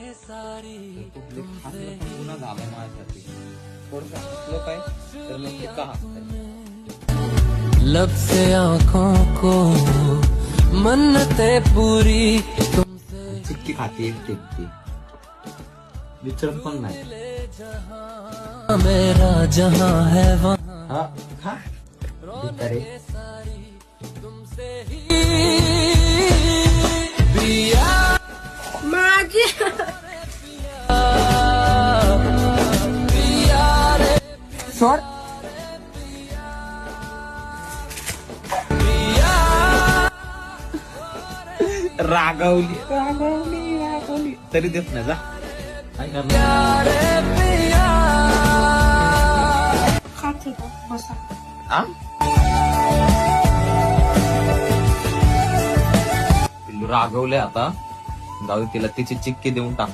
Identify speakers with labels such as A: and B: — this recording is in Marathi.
A: पब्लिक हसणं पण गुन्हा झाला माझ्यासाठी. थोडंसं हसलो काय तर मग ते का हसताय.
B: लब से आँखों को मन्नते पूरी तुमसे
A: चिक्की खाते एक टिकती विचारत पण नाही.
B: मेरा जहाँ है वहाँ
A: हा खा भिकारी.
B: तुमसे ही पिया
C: माझी
B: पिया रे
A: सोड. रागवली रागवली रागवली तरी देत नाही जा. काय करणार
B: रे पिया
C: खाते तो बसा.
A: आ? पिल्लू रागवले आता. जाऊ दे, तिला तिची चिक्की देऊन टाक.